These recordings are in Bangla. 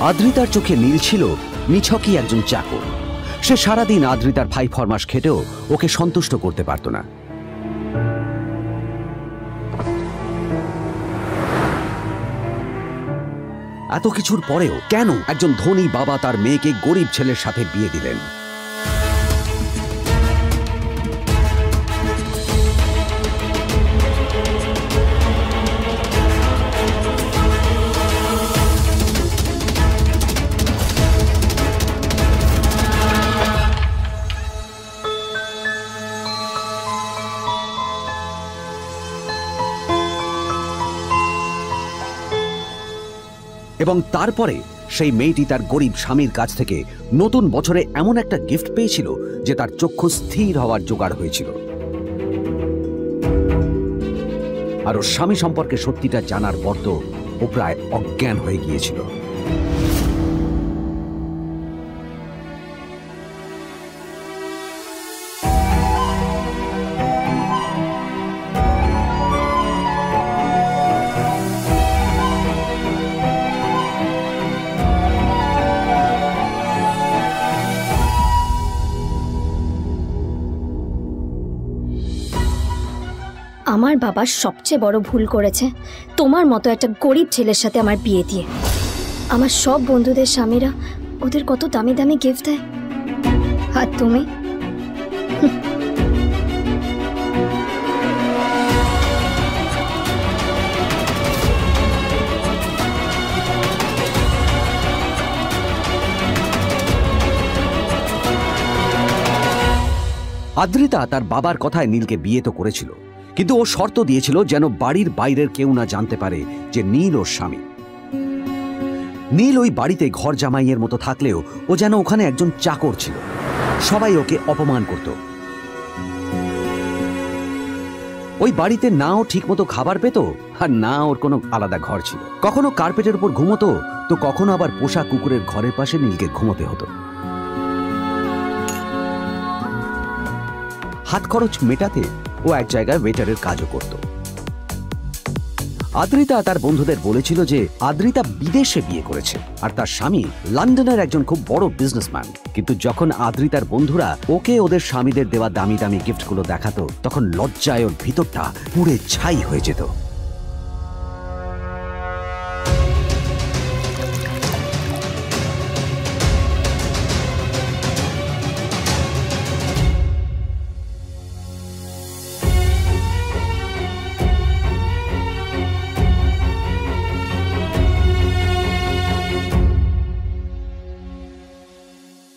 আদ্রিতার চোখে নীল ছিল নিছকই একজন চাকর। সে সারাদিন আদ্রিতার ভাই ফরমাস খেটেও ওকে সন্তুষ্ট করতে পারত না। এত কিছুর পরেও কেন একজন ধনী বাবা তার মেয়েকে গরিব ছেলের সাথে বিয়ে দিলেন? এবং তারপরে সেই মেয়েটি তার গরিব স্বামীর কাছ থেকে নতুন বছরে এমন একটা গিফট পেয়েছিল যে তার চক্ষু স্থির হওয়ার জোগাড় হয়েছিল। আর ওর স্বামী সম্পর্কে সত্যিটা জানার পর তো ও প্রায় অজ্ঞান হয়ে গিয়েছিল। আমার বাবা সবচেয়ে বড় ভুল করেছে তোমার মতো একটা গরিব ছেলের সাথে আমার বিয়ে দিয়ে। আমার সব বন্ধুদের স্বামীরা ওদের কত দামি দামি গিফট দেয়, আর তুমি আদ্রিতা তার বাবার কথায় নীলকে বিয়ে তো করেছিল, কিন্তু ও শর্ত দিয়েছিল যেন বাড়ির বাইরের কেউ না জানতে পারে যে নীল ওর স্বামী। নীল ওই বাড়িতে ঘর জামাইয়ের মতো থাকলেও ও যেন ওখানে একজন চাকর ছিল। সবাই ওকে অপমান করত। ওই বাড়িতে না ও ঠিক মতো খাবার পেত, আর না ওর কোনো আলাদা ঘর ছিল। কখনো কার্পেটের উপর ঘুমোতো, তো কখনো আবার পোষা কুকুরের ঘরের পাশে নীলকে ঘুমোতে হতো। হাত খরচ মেটাতে ও এক জায়গায় ওয়েটারের কাজও করত। আদ্রিতা তার বন্ধুদের বলেছিল যে আদ্রিতা বিদেশে বিয়ে করেছে আর তার স্বামী লন্ডনের একজন খুব বড় বিজনেসম্যান। কিন্তু যখন আদ্রিতার বন্ধুরা ওকে ওদের স্বামীদের দেওয়া দামি দামি গিফটগুলো দেখাতো, তখন লজ্জায় ওর ভিতরটা পুড়ে ছাই হয়ে যেত।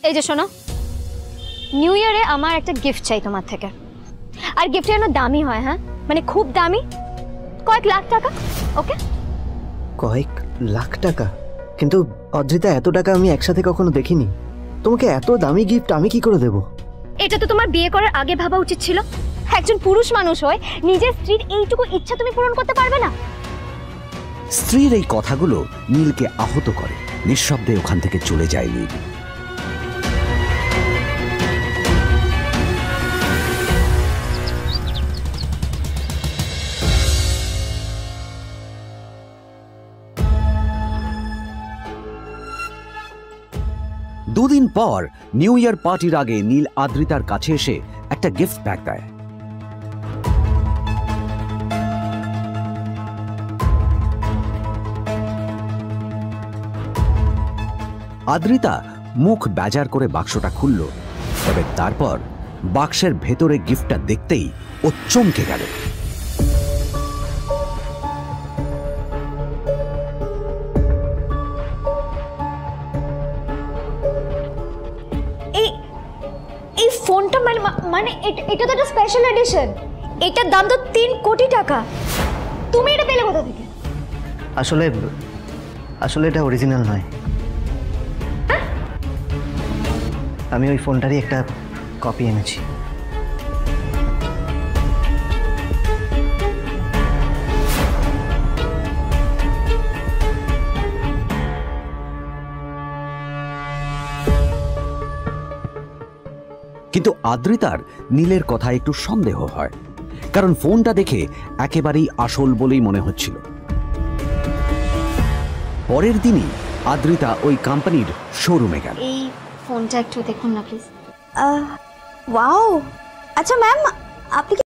এই যে শোনো, নিউ ইয়ারে আমার একটা গিফট চাই তোমার থেকে। আর গিফট যেন দামি হয়, হ্যাঁ, মানে খুব দামি, কয়েক লাখ টাকা। ওকে? কয়েক লাখ টাকা? কিন্তু অদ্রিতা, এত টাকা আমি একসাথে কখনো দেখিনি। তোমাকে এত দামি গিফট আমি কি করে দেব? এটা তো তোমার বিয়ে করার আগে ভাবা উচিত ছিল। একজন পুরুষ মানুষ হয়ে নিজের স্ত্রীর এইটুকু ইচ্ছা তুমি পূরণ করতে পারবে না? স্ত্রীর এই কথাগুলো নীলকে আহত করে। নিঃশব্দে ওখান থেকে চলে যায় নীল। দুদিন পর নিউ ইয়ার পার্টির আগে নীল আদ্রিতার কাছে এসে একটা গিফট ব্যাগ দেয়। আদ্রিতা মুখ বেজার করে বাক্সটা খুলল, তবে তারপর বাক্সের ভেতরে গিফটটা দেখতেই ও চমকে গেল। এই ফোনটা মানে এটা তো একটা স্পেশাল এডিশন। এটার দাম তো 3 কোটি টাকা। তুমি এটা পেলে কোথা থেকে? আসলে এটা অরিজিনাল নয়। আমি ওই ফোনটারই একটা কপি এনেছি। কিন্তু আদ্রিতার নীলের কথা একটু সন্দেহ হয়, কারণ ফোনটা দেখে একেবারেই আসল বলেই মনে হচ্ছিল। পরের দিনই আদ্রিতা ওই কোম্পানির শোরুমে গেল। এই ফোনটা একটু দেখুন না প্লিজ। ওয়াও, আচ্ছা ম্যাম, আপনি